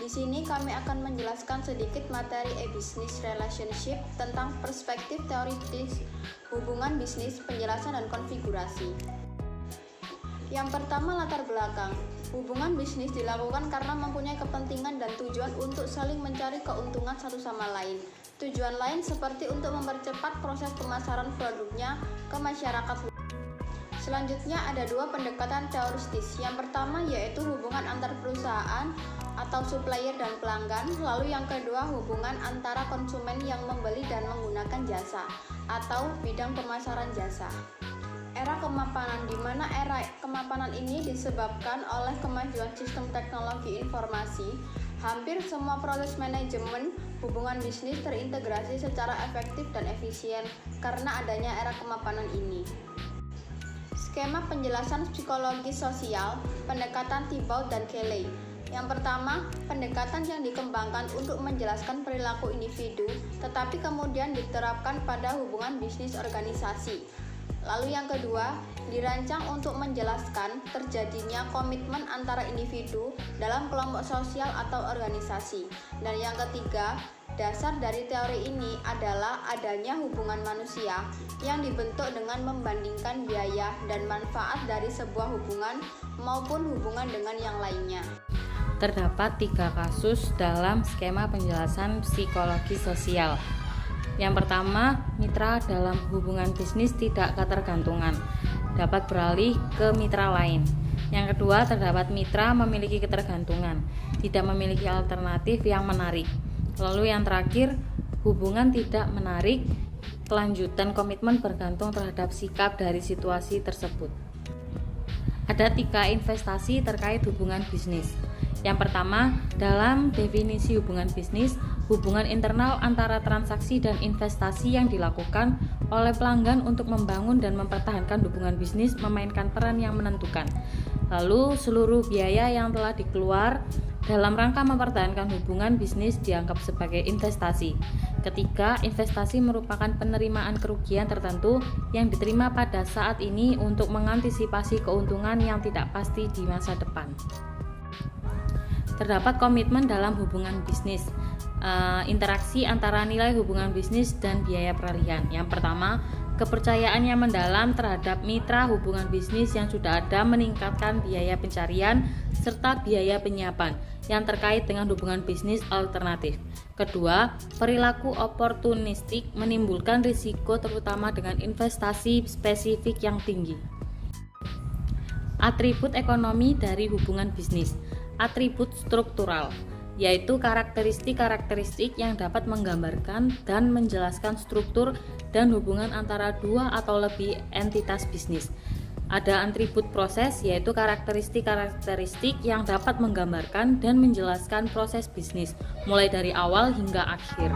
Di sini kami akan menjelaskan sedikit materi e-business relationship tentang perspektif teoritis hubungan bisnis, penjelasan dan konfigurasi. Yang pertama, latar belakang. Hubungan bisnis dilakukan karena mempunyai kepentingan dan tujuan untuk saling mencari keuntungan satu sama lain. Tujuan lain seperti untuk mempercepat proses pemasaran produknya ke masyarakat. Selanjutnya ada dua pendekatan teoritis. Yang pertama yaitu hubungan antar perusahaan atau supplier dan pelanggan, lalu yang kedua hubungan antara konsumen yang membeli dan menggunakan jasa atau bidang pemasaran jasa. Era kemapanan, di mana era kemapanan ini disebabkan oleh kemajuan sistem teknologi informasi. Hampir semua proses manajemen hubungan bisnis terintegrasi secara efektif dan efisien karena adanya era kemapanan ini. Skema penjelasan psikologi sosial, pendekatan Thibault dan Kelley. Yang pertama, pendekatan yang dikembangkan untuk menjelaskan perilaku individu, tetapi kemudian diterapkan pada hubungan bisnis organisasi. Lalu yang kedua, dirancang untuk menjelaskan terjadinya komitmen antara individu dalam kelompok sosial atau organisasi. Dan yang ketiga, dasar dari teori ini adalah adanya hubungan manusia yang dibentuk dengan membandingkan biaya dan manfaat dari sebuah hubungan maupun hubungan dengan yang lainnya. Terdapat 3 kasus dalam skema penjelasan psikologi sosial. Yang pertama, mitra dalam hubungan bisnis tidak ketergantungan, dapat beralih ke mitra lain. Yang kedua, terdapat mitra memiliki ketergantungan, tidak memiliki alternatif yang menarik. Lalu yang terakhir, hubungan tidak menarik, kelanjutan komitmen bergantung terhadap sikap dari situasi tersebut. Ada 3 investasi terkait hubungan bisnis. Yang pertama, dalam definisi hubungan bisnis, hubungan internal antara transaksi dan investasi yang dilakukan oleh pelanggan untuk membangun dan mempertahankan hubungan bisnis memainkan peran yang menentukan. Lalu, seluruh biaya yang telah dikeluar dalam rangka mempertahankan hubungan bisnis dianggap sebagai investasi. Ketiga, investasi merupakan penerimaan kerugian tertentu yang diterima pada saat ini untuk mengantisipasi keuntungan yang tidak pasti di masa depan. Terdapat komitmen dalam hubungan bisnis, interaksi antara nilai hubungan bisnis dan biaya peralihan. Yang pertama, kepercayaan yang mendalam terhadap mitra hubungan bisnis yang sudah ada meningkatkan biaya pencarian serta biaya penyiapan yang terkait dengan hubungan bisnis alternatif. Kedua, perilaku oportunistik menimbulkan risiko terutama dengan investasi spesifik yang tinggi. Atribut ekonomi dari hubungan bisnis. Atribut struktural, yaitu karakteristik-karakteristik yang dapat menggambarkan dan menjelaskan struktur dan hubungan antara dua atau lebih entitas bisnis. Ada atribut proses, yaitu karakteristik-karakteristik yang dapat menggambarkan dan menjelaskan proses bisnis, mulai dari awal hingga akhir.